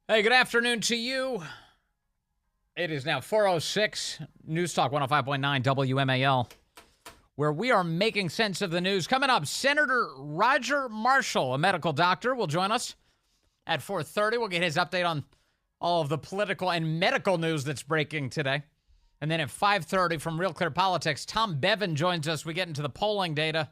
Hey, good afternoon to you. It is now 4:06, News Talk 105.9 WMAL, where we are making sense of the news. Coming up, Senator Roger Marshall, a medical doctor, will join us at 4:30. We'll get his update on all of the political and medical news that's breaking today. And then at 5:30 from Real Clear Politics, Tom Bevan joins us. We get into the polling data,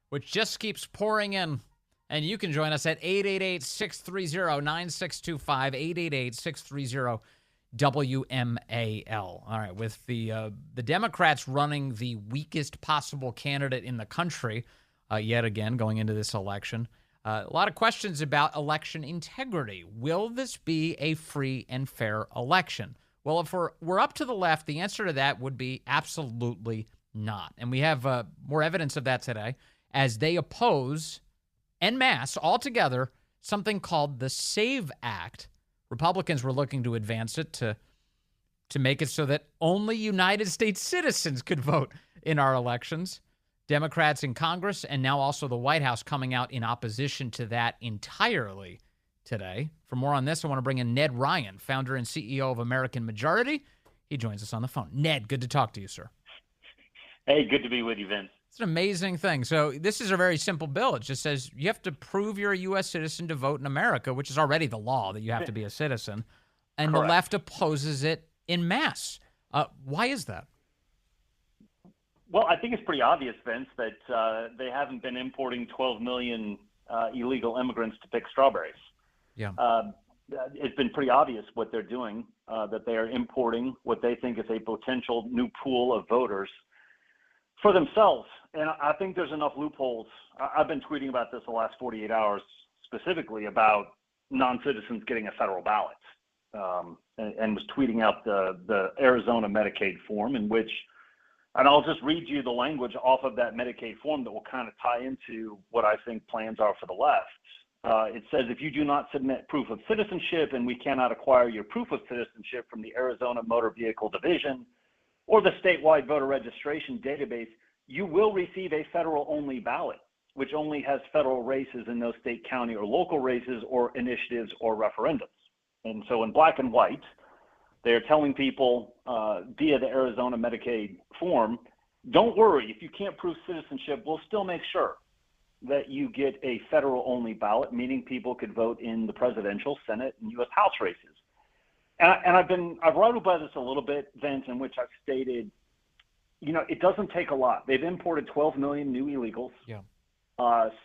which just keeps pouring in. And you can join us at 888-630-9625, 888-630-WMAL. All right, with the Democrats running the weakest possible candidate in the country yet again going into this election, a lot of questions about election integrity. Will this be a free and fair election? Well, if we're up to the left, the answer to that would be absolutely not. And we have more evidence of that today as they oppose en masse, altogether, something called the SAVE Act. Republicans were looking to advance it to make it so that only United States citizens could vote in our elections. Democrats in Congress and now also the White House coming out in opposition to that entirely today. For more on this, I want to bring in Ned Ryun, founder and CEO of American Majority. He joins us on the phone. Ned, good to talk to you, sir. Hey, good to be with you, Vince. It's an amazing thing. So this is a very simple bill. It just says you have to prove you're a U.S. citizen to vote in America, which is already the law that you have to be a citizen. And Correct. The left opposes it en masse. Why is that? Well, I think it's pretty obvious, Vince, that they haven't been importing 12 million illegal immigrants to pick strawberries. Yeah. It's been pretty obvious what they're doing, that they are importing what they think is a potential new pool of voters for themselves. And I think there's enough loopholes. I've been tweeting about this the last 48 hours, specifically about non-citizens getting a federal ballot, and was tweeting out the Arizona Medicaid form in which, and I'll just read you the language off of that Medicaid form that will kind of tie into what I think plans are for the left. It says, if you do not submit proof of citizenship and we cannot acquire your proof of citizenship from the Arizona Motor Vehicle Division or the statewide voter registration database, you will receive a federal-only ballot, which only has federal races and no state, county, or local races or initiatives or referendums. And so in black and white, they are telling people via the Arizona Medicaid form, don't worry, if you can't prove citizenship, we'll still make sure that you get a federal-only ballot, meaning people could vote in the presidential, Senate, and U.S. House races. And I've wrote about this a little bit, Vince, in which I've stated, it doesn't take a lot. They've imported 12 million new illegals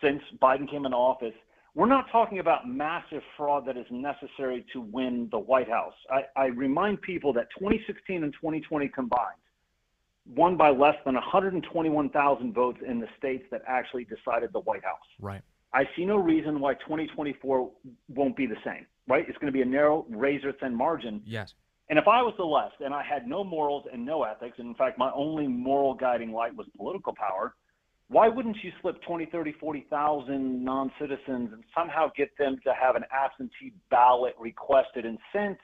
since Biden came into office. We're not talking about massive fraud that is necessary to win the White House. I remind people that 2016 and 2020 combined won by less than 121,000 votes in the states that actually decided the White House. Right. I see no reason why 2024 won't be the same, right? It's going to be a narrow, razor-thin margin. Yes. And if I was the left and I had no morals and no ethics, and in fact my only moral guiding light was political power, why wouldn't you slip 20, 30, 40,000 non-citizens and somehow get them to have an absentee ballot requested and sent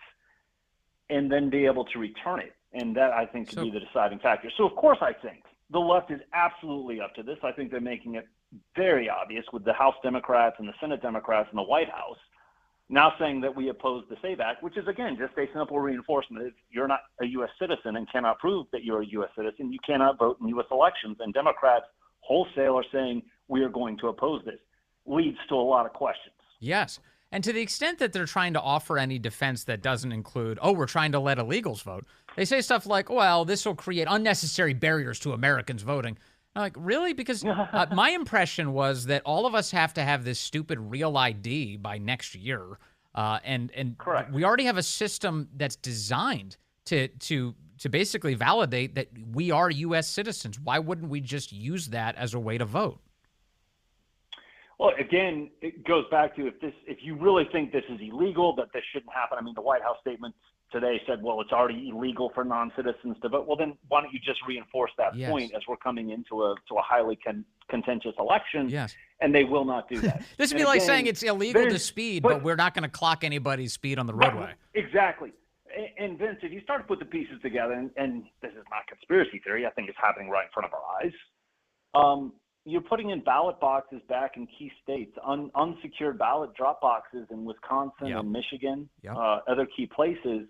and then be able to return it? And that, I think, could be the deciding factor. So, of course, I think the left is absolutely up to this. I think they're making it very obvious with the House Democrats and the Senate Democrats and the White House now saying that we oppose the SAVE Act, which is, again, just a simple reinforcement. If you're not a U.S. citizen and cannot prove that you're a U.S. citizen, you cannot vote in U.S. elections. And Democrats wholesale are saying we are going to oppose this. Leads to a lot of questions. Yes. And to the extent that they're trying to offer any defense that doesn't include, we're trying to let illegals vote, they say stuff like, well, this will create unnecessary barriers to Americans voting. I'm like, really? Because my impression was that all of us have to have this stupid real ID by next year. And Correct. We already have a system that's designed to basically validate that we are U.S. citizens. Why wouldn't we just use that as a way to vote? Well, again, it goes back to if you really think this is illegal, that this shouldn't happen. I mean, the White House statement today said, well, it's already illegal for non-citizens to vote. Well, then why don't you just reinforce that point as we're coming into a highly contentious election? Yes. And they will not do that. This would be like saying it's illegal to speed, but we're not going to clock anybody's speed on the roadway. Exactly. And Vince, if you start to put the pieces together, and this is not conspiracy theory, I think it's happening right in front of our eyes. you're putting in ballot boxes back in key states, unsecured ballot drop boxes in Wisconsin and Michigan, other key places.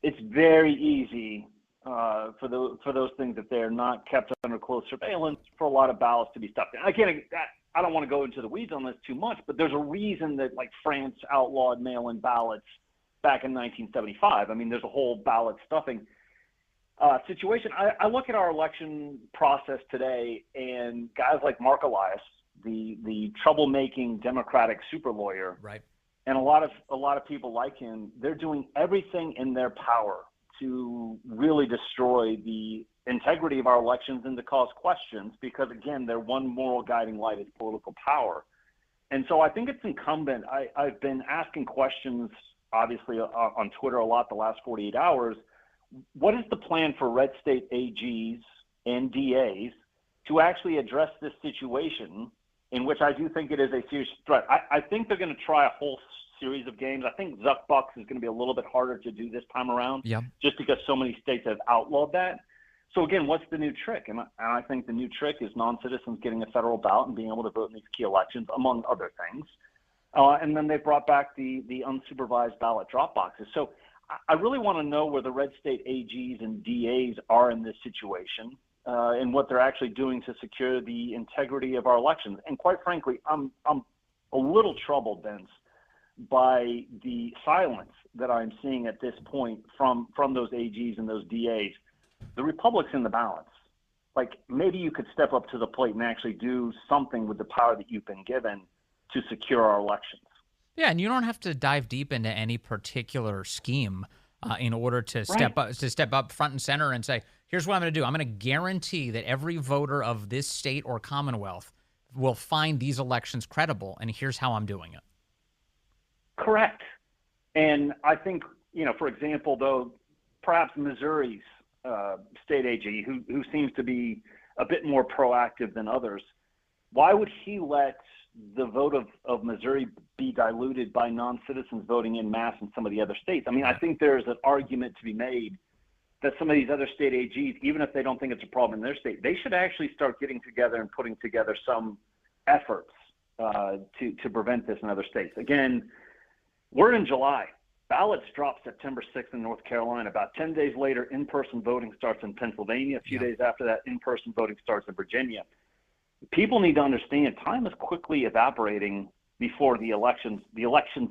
It's very easy for those things, if they're not kept under close surveillance, for a lot of ballots to be stuffed in. I don't want to go into the weeds on this too much, but there's a reason that, like, France outlawed mail-in ballots back in 1975. I mean, there's a whole ballot stuffing situation. I look at our election process today, and guys like Mark Elias, the troublemaking Democratic super lawyer, right, and a lot of people like him, they're doing everything in their power to really destroy the integrity of our elections and to cause questions, because, again, their one moral guiding light is political power. And so I think it's incumbent. I've been asking questions, obviously, on Twitter a lot the last 48 hours. What is the plan for red state AGs and DAs to actually address this situation, in which I do think it is a serious threat? I think they're going to try a whole series of games. I think Zuck Bucks is going to be a little bit harder to do this time around, just because so many states have outlawed that. So, again, what's the new trick? And I think the new trick is non-citizens getting a federal ballot and being able to vote in these key elections, among other things. And then they brought back the unsupervised ballot drop boxes. So I really want to know where the red state AGs and DAs are in this situation, and what they're actually doing to secure the integrity of our elections. And quite frankly, I'm a little troubled, Vince, by the silence that I'm seeing at this point from those AGs and those DAs. The Republic's in the balance. Like, maybe you could step up to the plate and actually do something with the power that you've been given to secure our elections. Yeah, and you don't have to dive deep into any particular scheme in order to step up front and center and say, here's what I'm going to do. I'm going to guarantee that every voter of this state or commonwealth will find these elections credible, and here's how I'm doing it. Correct. And I think, for example, though, perhaps Missouri's state AG, who seems to be a bit more proactive than others, why would he let the vote of Missouri be diluted by non-citizens voting in mass in some of the other states? I mean, I think there's an argument to be made that some of these other state AGs, even if they don't think it's a problem in their state, they should actually start getting together and putting together some efforts to prevent this in other states. Again, we're in July. Ballots drop September 6th in North Carolina. About 10 days later, in-person voting starts in Pennsylvania. A few days after that, in-person voting starts in Virginia. People need to understand time is quickly evaporating before the election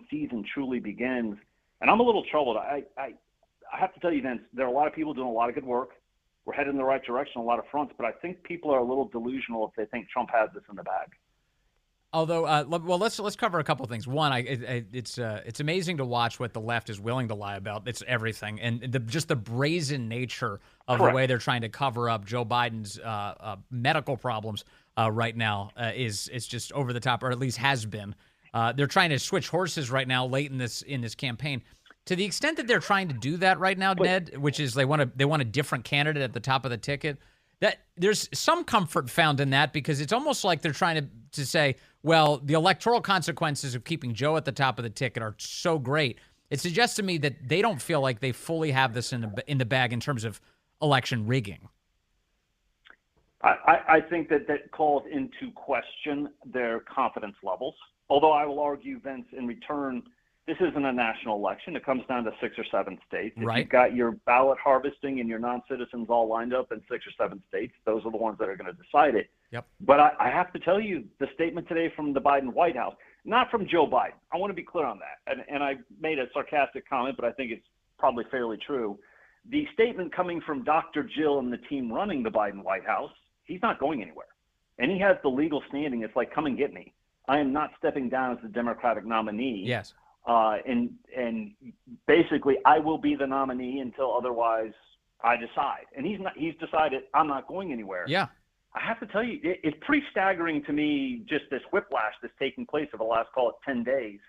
season truly begins. And I'm a little troubled. I have to tell you, Vince, there are a lot of people doing a lot of good work. We're headed in the right direction on a lot of fronts, but I think people are a little delusional if they think Trump has this in the bag. Although, well, let's cover a couple of things. One, it's amazing to watch what the left is willing to lie about. It's everything, and just the brazen nature of the way they're trying to cover up Joe Biden's medical problems right now is just over the top, or at least has been. They're trying to switch horses right now, late in this campaign. To the extent that they're trying to do that right now, Ned, which is they want a different candidate at the top of the ticket. That there's some comfort found in that, because it's almost like they're trying to say, well, the electoral consequences of keeping Joe at the top of the ticket are so great. It suggests to me that they don't feel like they fully have this in the bag in terms of election rigging. I think that calls into question their confidence levels. Although I will argue, Vince, in return, this isn't a national election. It comes down to 6 or 7 states. If you've got your ballot harvesting and your non-citizens all lined up in 6 or 7 states, those are the ones that are going to decide it. Yep. But I have to tell you, the statement today from the Biden White House, not from Joe Biden. I want to be clear on that. And I made a sarcastic comment, but I think it's probably fairly true. The statement coming from Dr. Jill and the team running the Biden White House, he's not going anywhere. And he has the legal standing. It's like, come and get me. I am not stepping down as the Democratic nominee. Yes. And basically, I will be the nominee until otherwise I decide. And he's decided I'm not going anywhere. Yeah. I have to tell you, it's pretty staggering to me, just this whiplash that's taking place over the last, call it 10 days,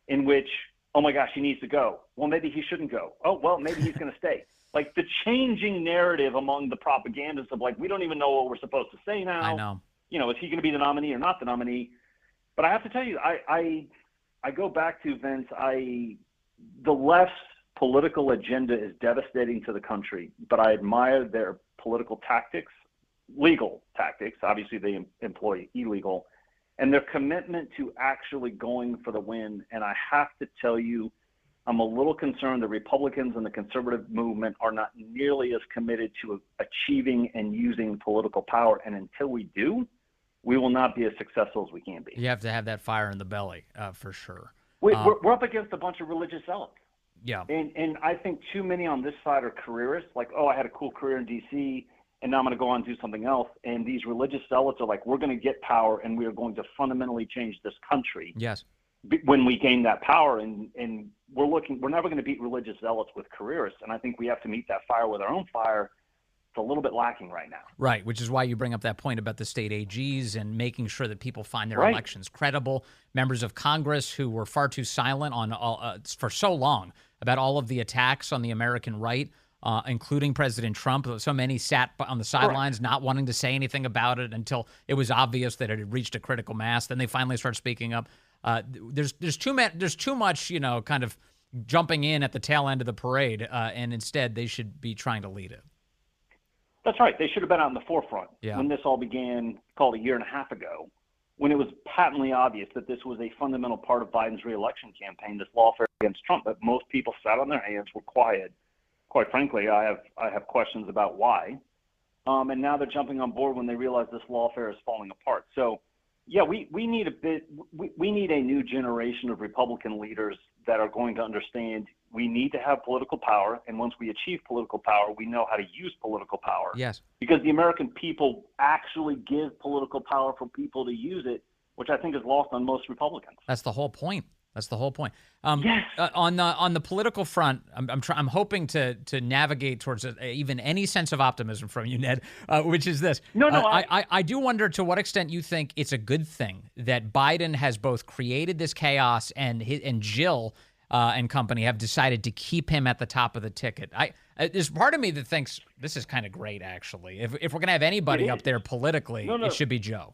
in which, oh my gosh, he needs to go. Well, maybe he shouldn't go. Oh, well, maybe he's going to stay. Like, the changing narrative among the propagandists of, like, we don't even know what we're supposed to say now. I know. Is he going to be the nominee or not the nominee? But I have to tell you, I go back to, Vince, the left's political agenda is devastating to the country, but I admire their political tactics. legal tactics. Obviously, they employ illegal, and their commitment to actually going for the win. And I have to tell you, I'm a little concerned that Republicans and the conservative movement are not nearly as committed to achieving and using political power. And until we do, we will not be as successful as we can be. You have to have that fire in the belly, for sure. We're up against a bunch of religious zealots. Yeah. And I think too many on this side are careerists, like, oh, I had a cool career in D.C., and now I'm going to go on and do something else. And these religious zealots are like, we're going to get power, and we are going to fundamentally change this country. Yes. When we gain that power, and we're never going to beat religious zealots with careerists. And I think we have to meet that fire with our own fire. It's a little bit lacking right now. Right, which is why you bring up that point about the state AGs and making sure that people find their Right. elections credible. Members of Congress who were far too silent on for so long about all of the attacks on the American right, including President Trump. So many sat on the sidelines not wanting to say anything about it until it was obvious that it had reached a critical mass. Then they finally start speaking up. There's too much, kind of jumping in at the tail end of the parade, and instead they should be trying to lead it. That's right. They should have been out in the forefront Yeah. when this all began, called a year and a half ago, when it was patently obvious that this was a fundamental part of Biden's reelection campaign, this lawfare against Trump. But most people sat on their hands, were quiet. Quite frankly, I have questions about why. And now they're jumping on board when they realize this lawfare is falling apart. So, yeah, we need we need a new generation of Republican leaders that are going to understand we need to have political power, and once we achieve political power, we know how to use political power. Yes. Because the American people actually give political power for people to use it, which I think is lost on most Republicans. That's the whole point. Yes. On the political front, I'm hoping to navigate towards even any sense of optimism from you, Ned, which is this. I do wonder to what extent you think it's a good thing that Biden has both created this chaos and Jill and company have decided to keep him at the top of the ticket. There's part of me that thinks this is kind of great, actually. If we're going to have anybody up there politically, it should be Joe.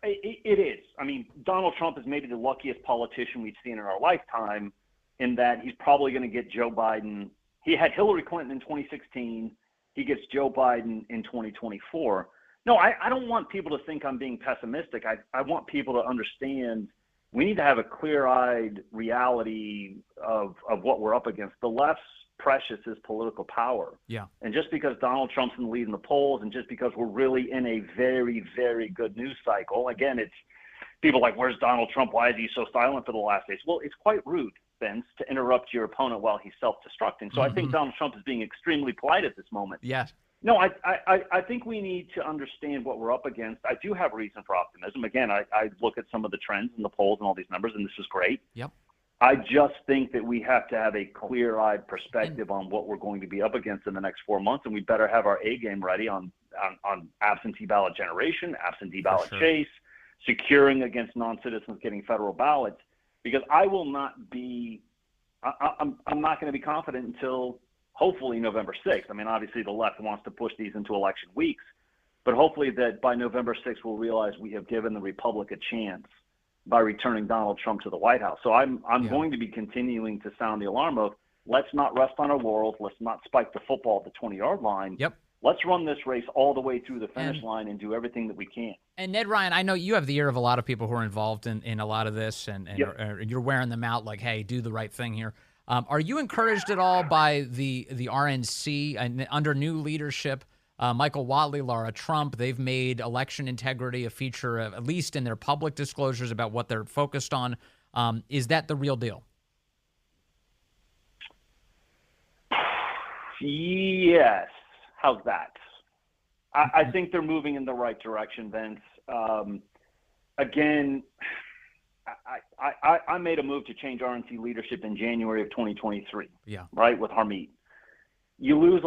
It is. I mean, Donald Trump is maybe the luckiest politician we've seen in our lifetime in that he's probably going to get Joe Biden. He had Hillary Clinton in 2016. He gets Joe Biden in 2024. No, I don't want people to think I'm being pessimistic. I want people to understand we need to have a clear-eyed reality of what we're up against. The left's precious is political power. Yeah. And just because Donald Trump's in the lead in the polls and just because we're really in a very, very good news cycle, again, it's people like, where's Donald Trump? Why is he so silent for the last days? Well, it's quite rude, Vince, to interrupt your opponent while he's self-destructing. So I think Donald Trump is being extremely polite at this moment. Yes. No, I think we need to understand what we're up against. I do have reason for optimism. Again, I look at some of the trends in the polls and all these numbers, and this is great. Yep. I just think that we have to have a clear-eyed perspective on what we're going to be up against in the next 4 months, and we better have our A game ready on absentee ballot generation, absentee ballot chase, securing against non-citizens getting federal ballots, because I will not be I'm not going to be confident until hopefully November 6th. I mean, obviously the left wants to push these into election weeks, but hopefully that by November 6th we'll realize we have given the Republic a chance by returning Donald Trump to the White House. So I'm going to be continuing to sound the alarm of let's not rest on our laurels. Let's not spike the football at the 20-yard line. Yep. Let's run this race all the way through the finish line and do everything that we can. And Ned Ryun, I know you have the ear of a lot of people who are involved in a lot of this, and you're wearing them out like, hey, do the right thing here. Are you encouraged at all by the RNC and under new leadership? Michael Whatley, Laura Trump, they've made election integrity a feature, at least in their public disclosures about what they're focused on. Is that the real deal? Yes. How's that? I think they're moving in the right direction, Vince. Again, I made a move to change RNC leadership in January of 2023. Yeah. Right, with Harmeet. You lose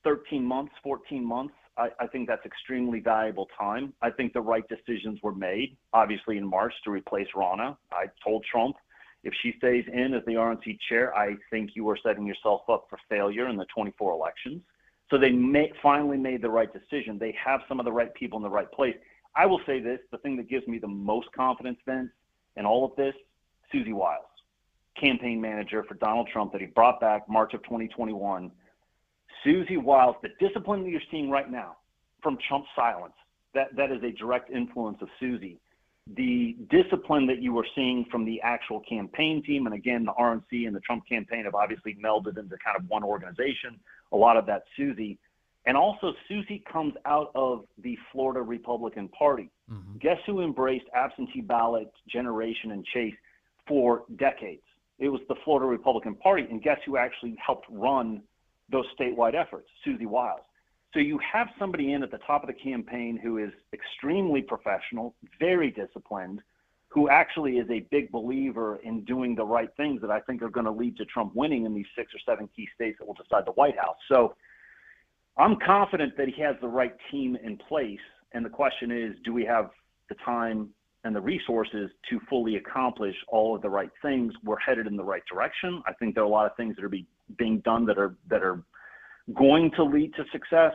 13 months, 14 months. I think that's extremely valuable time. I think the right decisions were made, obviously, in March to replace Rana. I told Trump, if she stays in as the RNC chair, I think you are setting yourself up for failure in the 24 elections. So they finally made the right decision. They have some of the right people in the right place. I will say this, the thing that gives me the most confidence, Vince, in all of this, Susie Wiles, campaign manager for Donald Trump that he brought back March of 2021. Susie Wiles, the discipline that you're seeing right now, from Trump's silence. That is a direct influence of Susie. The discipline that you were seeing from the actual campaign team, and again, the RNC and the Trump campaign have obviously melded into kind of one organization. A lot of that Susie. And also Susie comes out of the Florida Republican Party. Mm-hmm. Guess who embraced absentee ballot generation and chase for decades? It was the Florida Republican Party. And guess who actually helped run those statewide efforts? Susie Wiles. So you have somebody in at the top of the campaign who is extremely professional, very disciplined, who actually is a big believer in doing the right things that I think are going to lead to Trump winning in these 6 or 7 key states that will decide the White House. So I'm confident that he has the right team in place. And the question is, do we have the time and the resources to fully accomplish all of the right things? We're headed in the right direction. I think there are a lot of things that are being done that are going to lead to success,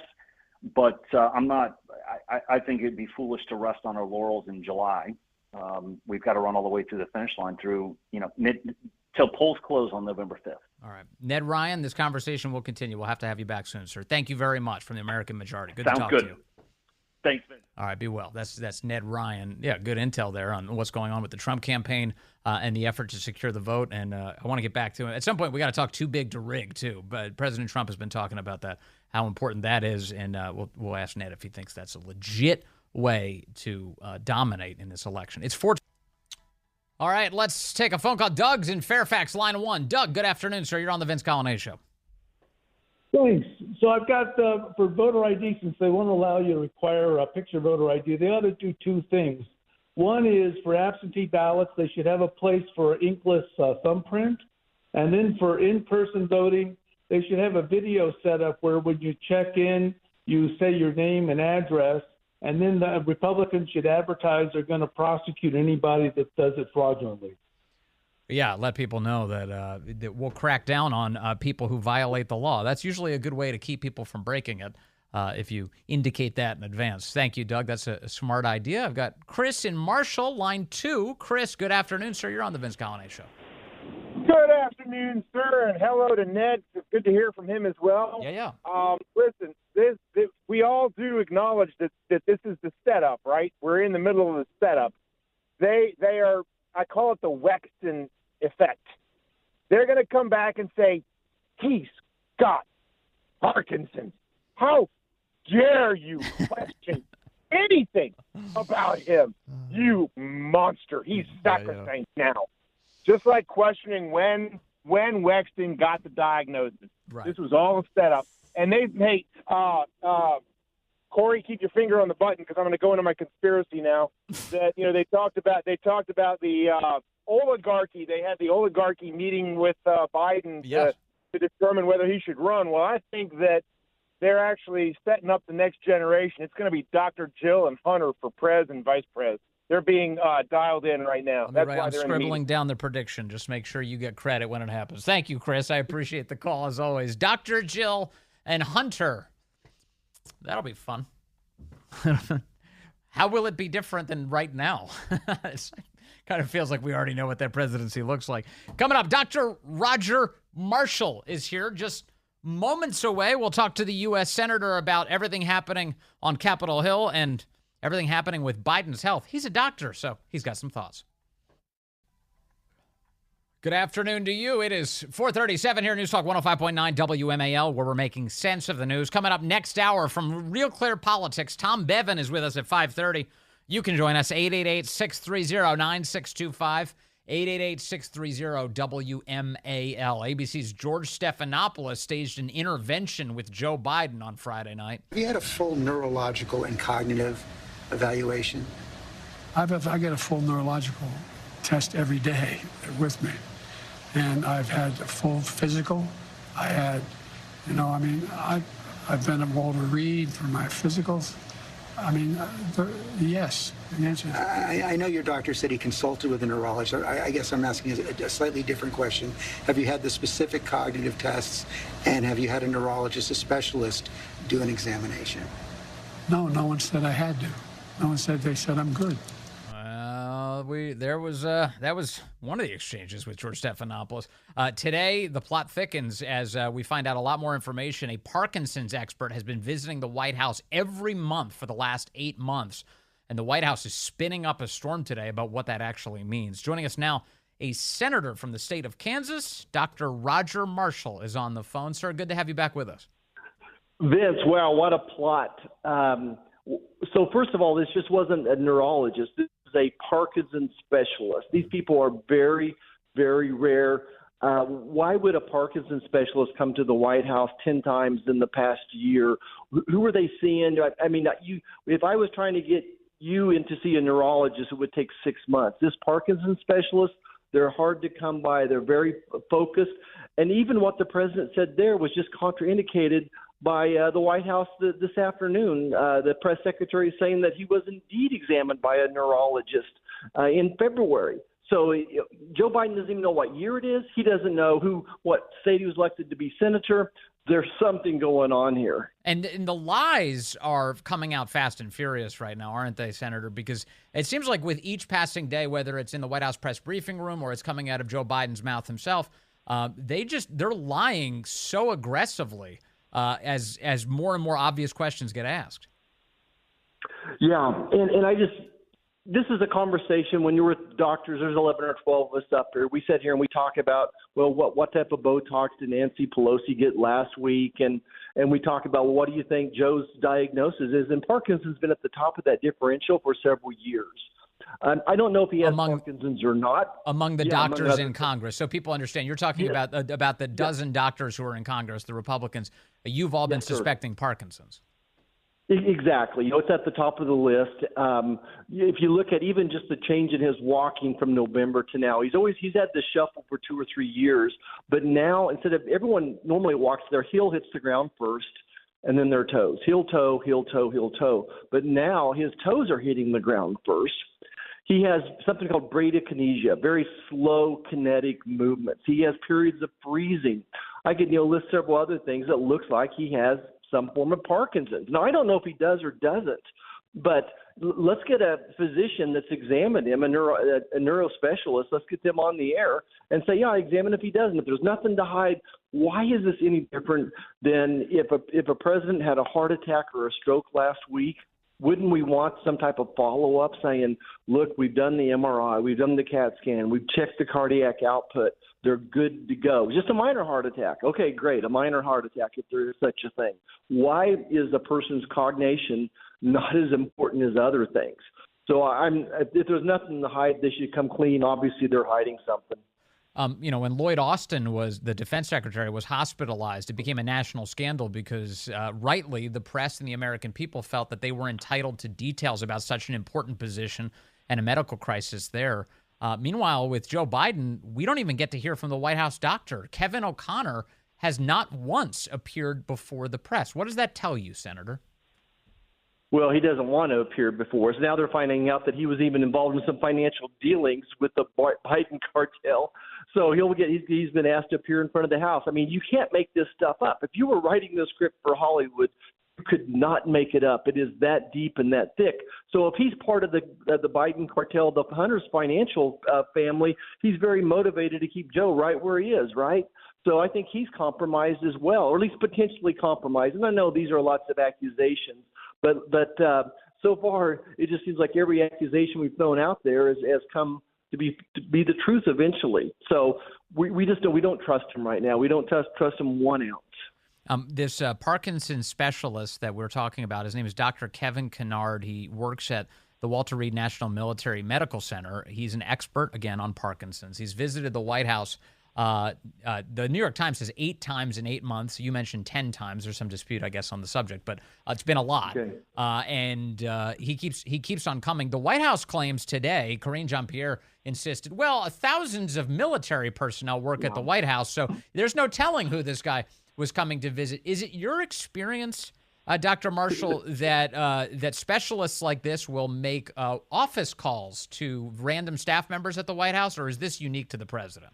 but I think it'd be foolish to rest on our laurels in July. We've got to run all the way through the finish line through, till polls close on November 5th. All right. Ned Ryun, this conversation will continue. We'll have to have you back soon, sir. Thank you very much from the American Majority. Good to talk to you. Thanks, Vince. All right, be well. That's Ned Ryun. Yeah, good intel there on what's going on with the Trump campaign and the effort to secure the vote. And I want to get back to it. At some point, we got to talk too big to rig, too. But President Trump has been talking about that, how important that is. And we'll ask Ned if he thinks that's a legit way to dominate in this election. It's 4. All right, let's take a phone call. Doug's in Fairfax, line 1. Doug, good afternoon, sir. You're on the Vince Coglianese Show. Thanks. So I've got, for voter ID, since they won't allow you to require a picture voter ID, they ought to do 2 things. One is for absentee ballots, they should have a place for inkless thumbprint. And then for in-person voting, they should have a video set up where when you check in, you say your name and address, and then the Republicans should advertise they're going to prosecute anybody that does it fraudulently. Yeah, let people know that we'll crack down on people who violate the law. That's usually a good way to keep people from breaking it if you indicate that in advance. Thank you, Doug. That's a smart idea. I've got Chris in Marshall, line 2. Chris, good afternoon, sir. You're on the Vince Coglianese Show. Good afternoon, sir, and hello to Ned. It's good to hear from him as well. Yeah. Listen, we all do acknowledge that this is the setup, right? We're in the middle of the setup. They are, I call it the Wexton effect. They're going to come back and say, he's got Parkinson. How dare you question anything about him? You monster. He's sacrosanct now. Just like questioning when Wexton got the diagnosis. Right. This was all a setup. And Corey, keep your finger on the button because I'm going to go into my conspiracy now. That they talked about the oligarchy. They had the oligarchy meeting with Biden to determine whether he should run. Well, I think that they're actually setting up the next generation. It's going to be Dr. Jill and Hunter for Prez and Vice Prez. They're being dialed in right now. That's why I'm they're scribbling down the prediction. Just make sure you get credit when it happens. Thank you, Chris. I appreciate the call as always. Dr. Jill and Hunter. That'll be fun. How will it be different than right now? It kind of feels like we already know what that presidency looks like. Coming up, Dr. Roger Marshall is here just moments away. We'll talk to the U.S. Senator about everything happening on Capitol Hill and everything happening with Biden's health. He's a doctor, so he's got some thoughts. Good afternoon to you. It is 4:37 here, News Talk 105.9 WMAL, where we're making sense of the news. Coming up next hour from Real Clear Politics, Tom Bevan is with us at 5:30. You can join us, 888-630-9625, 888-630-WMAL. ABC's George Stephanopoulos staged an intervention with Joe Biden on Friday night. Have you had a full neurological and cognitive evaluation? I get a full neurological test every day with me. And I've had a full physical. I had, I've been at Walter Reed for my physicals. Yes, the answer is I know your doctor said he consulted with a neurologist. I guess I'm asking a slightly different question. Have you had the specific cognitive tests, and have you had a neurologist, a specialist, do an examination? No one said I had to. No one said. They said I'm good. that was one of the exchanges with George Stephanopoulos. Today, the plot thickens as we find out a lot more information. A Parkinson's expert has been visiting the White House every month for the last 8 months, and the White House is spinning up a storm today about what that actually means. Joining us now, a senator from the state of Kansas, Dr. Roger Marshall, is on the phone. Sir, good to have you back with us. Vince, wow, what a plot. So first of all, this just wasn't a neurologist. This is a Parkinson specialist. These people are very, very rare. Why would a Parkinson specialist come to the White House 10 times in the past year? Who are they seeing? I mean, if I was trying to get you in to see a neurologist, it would take 6 months. This Parkinson specialist, they're hard to come by. They're very focused. And even what the president said there was just contraindicated by the White House this afternoon. The press secretary saying that he was indeed examined by a neurologist in February. So Joe Biden doesn't even know what year it is. He doesn't know what state he was elected to be senator. There's something going on here. And the lies are coming out fast and furious right now, aren't they, Senator? Because it seems like with each passing day, whether it's in the White House press briefing room or it's coming out of Joe Biden's mouth himself, they're lying so aggressively as more and more obvious questions get asked. Yeah, and this is a conversation when you're with doctors. There's 11 or 12 of us up there. We sit here and we talk about, well, what type of Botox did Nancy Pelosi get last week? And we talk about, well, what do you think Joe's diagnosis is? And Parkinson's been at the top of that differential for several years. I don't know if he has Parkinson's or not. Among the doctors in Congress. So people understand. You're talking about the dozen doctors who are in Congress, the Republicans. You've all been suspecting Parkinson's. Exactly. It's at the top of the list. If you look at even just the change in his walking from November to now, he's had this shuffle for 2 or 3 years. But now, instead of everyone normally walks, their heel hits the ground first, and then their toes. Heel, toe, heel, toe, heel, toe. But now his toes are hitting the ground first. He has something called bradykinesia, very slow kinetic movements. He has periods of freezing. I could list several other things that looks like he has some form of Parkinson's. Now, I don't know if he does or doesn't, but let's get a physician that's examined him, a neurospecialist. Let's get them on the air and say, yeah, examine if he doesn't. If there's nothing to hide, why is this any different than if a president had a heart attack or a stroke last week? Wouldn't we want some type of follow-up saying, look, we've done the MRI, we've done the CAT scan, we've checked the cardiac output, they're good to go. Just a minor heart attack. Okay, great, a minor heart attack if there is such a thing. Why is a person's cognition not as important as other things? So if there's nothing to hide, they should come clean. Obviously, they're hiding something. When Lloyd Austin the defense secretary, was hospitalized, it became a national scandal because rightly the press and the American people felt that they were entitled to details about such an important position and a medical crisis there. Meanwhile, with Joe Biden, we don't even get to hear from the White House doctor. Kevin O'Connor has not once appeared before the press. What does that tell you, Senator? Well, he doesn't want to appear before us. Now they're finding out that he was even involved in some financial dealings with the Biden cartel. So he's been asked to appear in front of the House. I mean, you can't make this stuff up. If you were writing the script for Hollywood, you could not make it up. It is that deep and that thick. So if he's part of the Biden cartel, the Hunter's financial family, he's very motivated to keep Joe right where he is, right? So I think he's compromised as well, or at least potentially compromised. And I know these are lots of accusations, but so far it just seems like every accusation we've thrown out there has come to be the truth eventually. So we just we don't trust him right now. We don't trust him 1 ounce. This Parkinson's specialist that we're talking about, his name is Dr. Kevin Kennard. He works at the Walter Reed National Military Medical Center. He's an expert, again, on Parkinson's. He's visited the White House. The New York Times says 8 times in 8 months. You mentioned 10 times. There's some dispute, I guess, on the subject, but it's been a lot. Okay. And he keeps on coming. The White House claims today, Karine Jean-Pierre insisted, well, thousands of military personnel work at the White House, so there's no telling who this guy was coming to visit. Is it your experience, Dr. Marshall, that specialists like this will make office calls to random staff members at the White House, or is this unique to the president?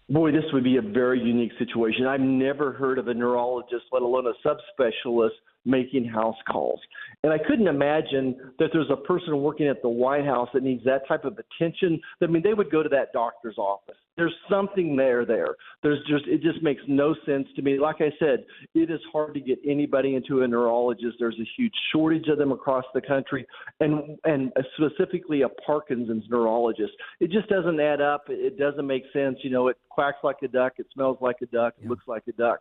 Boy, this would be a very unique situation. I've never heard of a neurologist, let alone a subspecialist, making house calls. And I couldn't imagine that there's a person working at the White House that needs that type of attention. I mean, they would go to that doctor's office. There's something there. It just makes no sense to me. Like I said, it is hard to get anybody into a neurologist. There's a huge shortage of them across the country, and specifically a Parkinson's neurologist. It just doesn't add up. It doesn't make sense. You know, it quacks like a duck. It smells like a duck. It looks like a duck.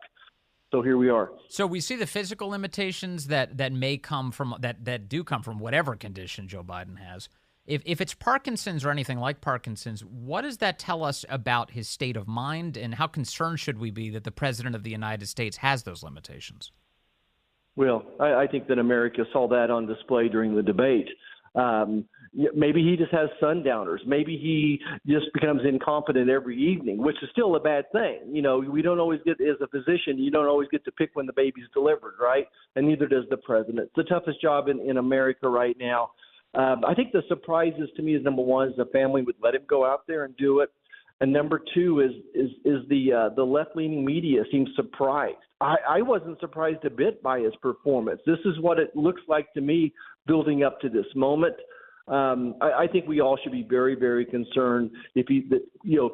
So here we are. So we see the physical limitations that may come from that do come from whatever condition Joe Biden has. If it's Parkinson's or anything like Parkinson's, what does that tell us about his state of mind, and how concerned should we be that the president of the United States has those limitations? Well, I think that America saw that on display during the debate. Maybe he just has sundowners. Maybe he just becomes incompetent every evening, which is still a bad thing. You know, we don't always get, as a physician, you don't always get to pick when the baby's delivered, right? And neither does the president. It's the toughest job in America right now. I think the surprises to me is, number one, is the family would let him go out there and do it. And number two is the left-leaning media seems surprised. I wasn't surprised a bit by his performance. This is what it looks like to me building up to this moment. I think we all should be very, very concerned.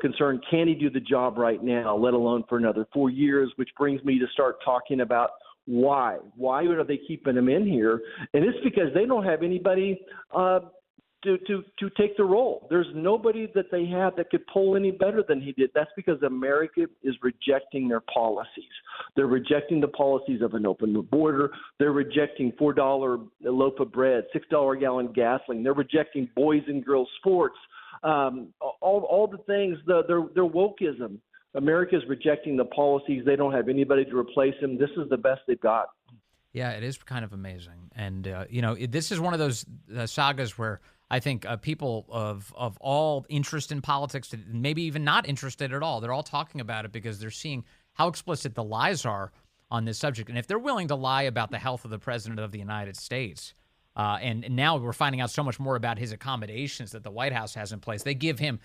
Concerned, can he do the job right now, let alone for another 4 years? Which brings me to start talking about why. Why are they keeping him in here? And it's because they don't have anybody to take the role. There's nobody that they have that could poll any better than he did. That's because America is rejecting their policies. They're rejecting the policies of an open border. They're rejecting $4 a loaf of bread, $6 a gallon gasoline. They're rejecting boys and girls sports. All the things, their wokeism. America is rejecting the policies. They don't have anybody to replace him. This is the best they've got. Yeah, it is kind of amazing. And, this is one of those sagas where I think people of all interest in politics, maybe even not interested at all, they're all talking about it because they're seeing how explicit the lies are on this subject. And if they're willing to lie about the health of the president of the United States, and now we're finding out so much more about his accommodations that the White House has in place. They give him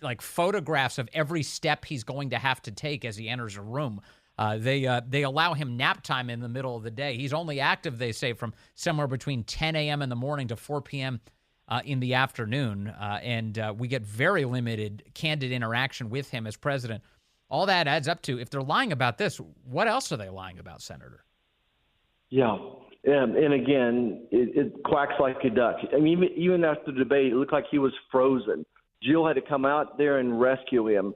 like photographs of every step he's going to have to take as he enters a room. They allow him nap time in the middle of the day. He's only active, they say, from somewhere between 10 a.m. in the morning to 4 p.m. In the afternoon, and we get very limited candid interaction with him as president. All that adds up to, if they're lying about this, what else are they lying about, Senator? Yeah, and again, it quacks like a duck. I mean, even after the debate, it looked like he was frozen. Jill had to come out there and rescue him.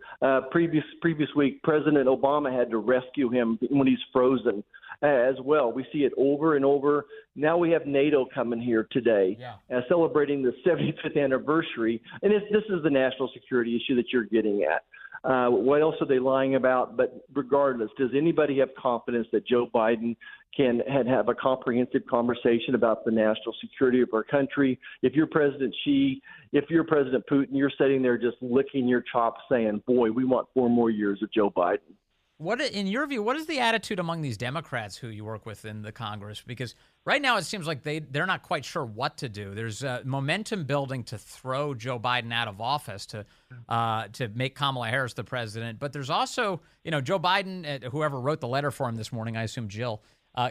Previous week, President Obama had to rescue him when he's frozen as well. We see it over and over. Now we have NATO coming here today, celebrating the 75th anniversary. And this is the national security issue that you're getting at. What else are they lying about? But regardless, does anybody have confidence that Joe Biden can have a comprehensive conversation about the national security of our country? If you're President Xi, if you're President Putin, you're sitting there just licking your chops saying, boy, we want 4 more years of Joe Biden. What, in your view, what is the attitude among these Democrats who you work with in the Congress? Because right now it seems like they're not quite sure what to do. There's momentum building to throw Joe Biden out of office to make Kamala Harris the president. But there's also, Joe Biden, whoever wrote the letter for him this morning, I assume Jill,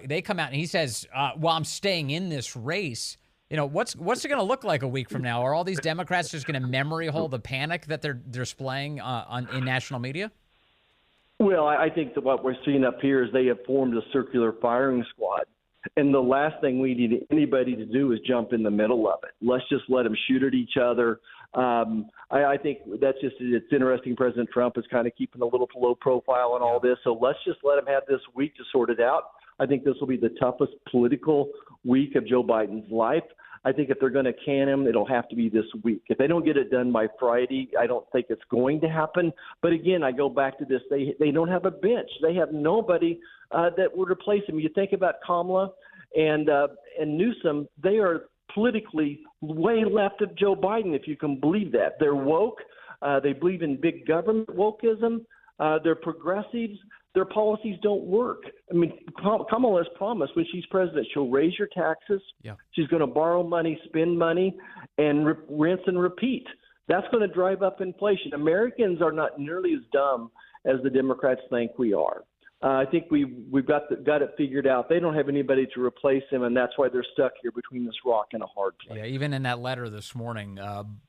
they come out and he says, well, I'm staying in this race. What's it going to look like a week from now? Are all these Democrats just going to memory hold the panic that they're displaying in national media? Well, I think that what we're seeing up here is they have formed a circular firing squad. And the last thing we need anybody to do is jump in the middle of it. Let's just let them shoot at each other. I think it's interesting. President Trump is kind of keeping a little low profile on all this. So let's just let him have this week to sort it out. I think this will be the toughest political week of Joe Biden's life. I think if they're going to can him, it'll have to be this week. If they don't get it done by Friday, I don't think it's going to happen. But again, I go back to this. They don't have a bench. They have nobody that would replace him. You think about Kamala and Newsom, they are politically way left of Joe Biden, if you can believe that. They're woke. They believe in big government wokeism. They're progressives. Their policies don't work. I mean, Kamala has promised when she's president, she'll raise your taxes. Yeah. She's going to borrow money, spend money, and rinse and repeat. That's going to drive up inflation. Americans are not nearly as dumb as the Democrats think we are. I think we've got it figured out. They don't have anybody to replace him, and that's why they're stuck here between this rock and a hard place. Yeah, even in that letter this morning,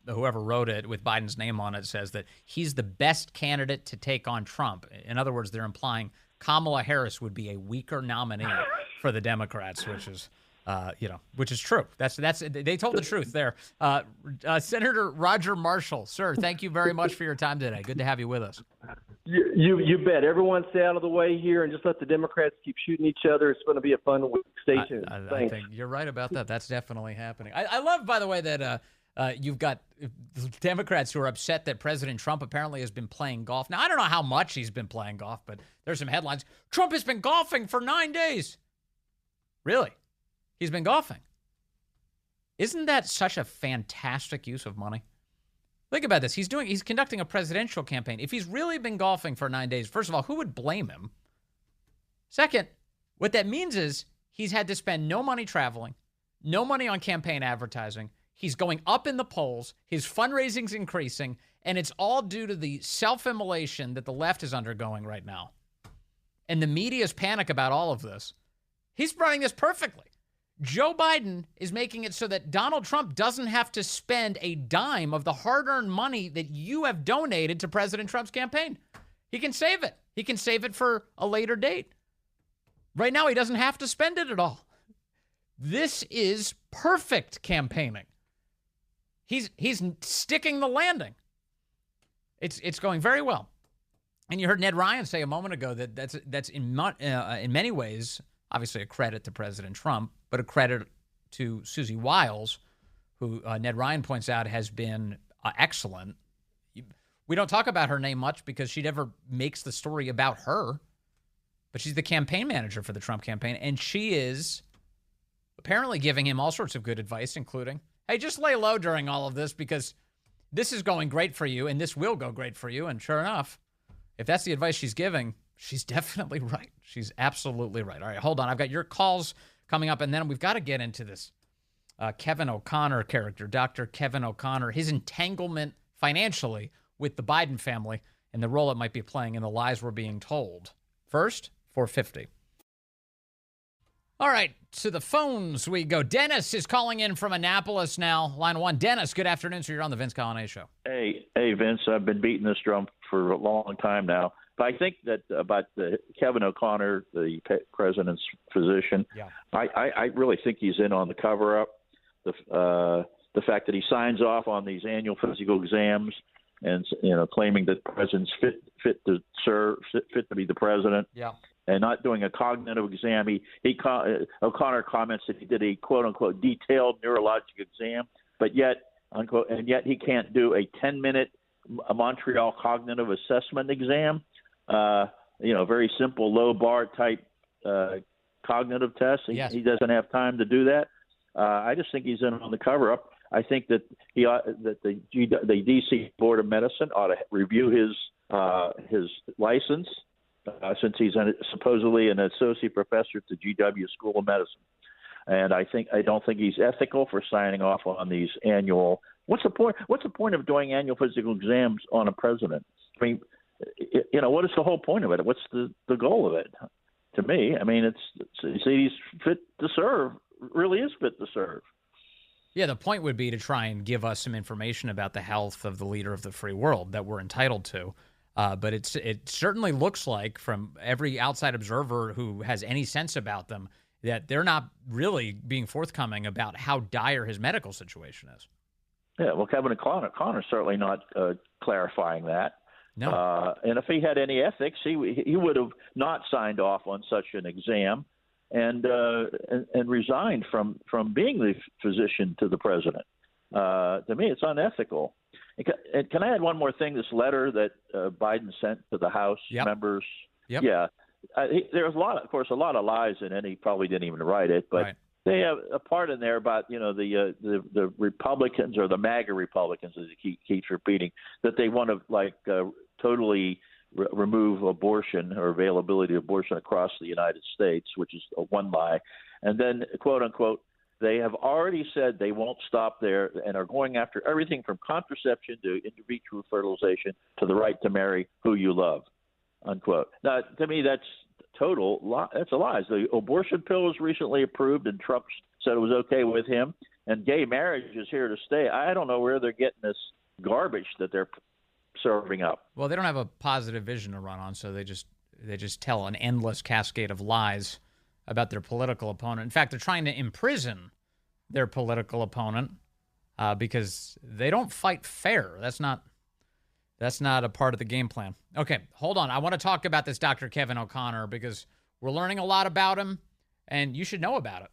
whoever wrote it with Biden's name on it says that he's the best candidate to take on Trump. In other words, they're implying Kamala Harris would be a weaker nominee for the Democrats, which is true. That's they told the truth there. Senator Roger Marshall, sir, thank you very much for your time today. Good to have you with us. You bet. Everyone stay out of the way here and just let the Democrats keep shooting each other. It's going to be a fun week. Stay tuned. I think you're right about that. That's definitely happening. I love, by the way, that you've got Democrats who are upset that President Trump apparently has been playing golf. Now, I don't know how much he's been playing golf, but there's some headlines. Trump has been golfing for 9 days. Really? He's been golfing. Isn't that such a fantastic use of money? Think about this. He's conducting a presidential campaign. If he's really been golfing for 9 days, first of all, who would blame him? Second, what that means is he's had to spend no money traveling, no money on campaign advertising. He's going up in the polls. His fundraising's increasing, and it's all due to the self-immolation that the left is undergoing right now. And the media's panic about all of this. He's running this perfectly. Joe Biden is making it so that Donald Trump doesn't have to spend a dime of the hard-earned money that you have donated to President Trump's campaign. He can save it. He can save it for a later date. Right now, he doesn't have to spend it at all. This is perfect campaigning. He's sticking the landing. It's going very well. And you heard Ned Ryun say a moment ago that that's in many ways obviously a credit to President Trump, but a credit to Susie Wiles, who Ned Ryun points out has been excellent. We don't talk about her name much because she never makes the story about her, but she's the campaign manager for the Trump campaign, and she is apparently giving him all sorts of good advice, including, hey, just lay low during all of this because this is going great for you, and this will go great for you. And sure enough, if that's the advice she's giving, she's definitely right. She's absolutely right. All right, hold on. I've got your calls coming up, and then we've got to get into this Kevin O'Connor character, Dr. Kevin O'Connor, his entanglement financially with the Biden family and the role it might be playing in the lies we're being told. First, 450. All right, to the phones we go. Dennis is calling in from Annapolis now. Line one. Dennis, good afternoon. So you're on the Vince Coglianese Show. Hey, Vince. I've been beating this drum for a long time now. But I think that about Kevin O'Connor, the president's physician, I really think he's in on the cover-up. The fact that he signs off on these annual physical exams and claiming that the president's fit to serve, fit to be the president, and not doing a cognitive exam. O'Connor comments that he did a quote unquote detailed neurologic exam, but yet he can't do a 10-minute Montreal cognitive assessment exam. Very simple, low bar type cognitive test. He doesn't have time to do that. I just think he's in on the cover-up. I think that the D.C. Board of Medicine ought to review his license since he's supposedly an associate professor at the GW School of Medicine. And I don't think he's ethical for signing off on these annual. What's the point? What's the point of doing annual physical exams on a president? I mean, what is the whole point of it? What's the goal of it? To me, I mean, he's fit to serve. Really is fit to serve. Yeah, the point would be to try and give us some information about the health of the leader of the free world that we're entitled to. But it certainly looks like, from every outside observer who has any sense about them, that they're not really being forthcoming about how dire his medical situation is. Yeah, well, Kevin O'Connor's certainly not clarifying that. No. And if he had any ethics, he would have not signed off on such an exam and resigned from being the physician to the president. To me, it's unethical. And can I add one more thing? This letter that Biden sent to the House members. Yep. Yeah, there's a lot of lies in it. He probably didn't even write it, but they have a part in there about the Republicans, or the MAGA Republicans, as he keeps repeating, that they want to totally remove abortion or availability of abortion across the United States, which is one lie. And then, quote unquote, they have already said they won't stop there and are going after everything from contraception to in vitro fertilization to the right to marry who you love, unquote. Now, to me, that's That's a lie. The abortion pill was recently approved, and Trump said it was okay with him. And gay marriage is here to stay. I don't know where they're getting this garbage that they're serving up. Well, they don't have a positive vision to run on, so they just tell an endless cascade of lies about their political opponent. In fact, they're trying to imprison their political opponent because they don't fight fair. That's not a part of the game plan. Okay, hold on. I want to talk about this Dr. Kevin O'Connor because we're learning a lot about him, and you should know about it.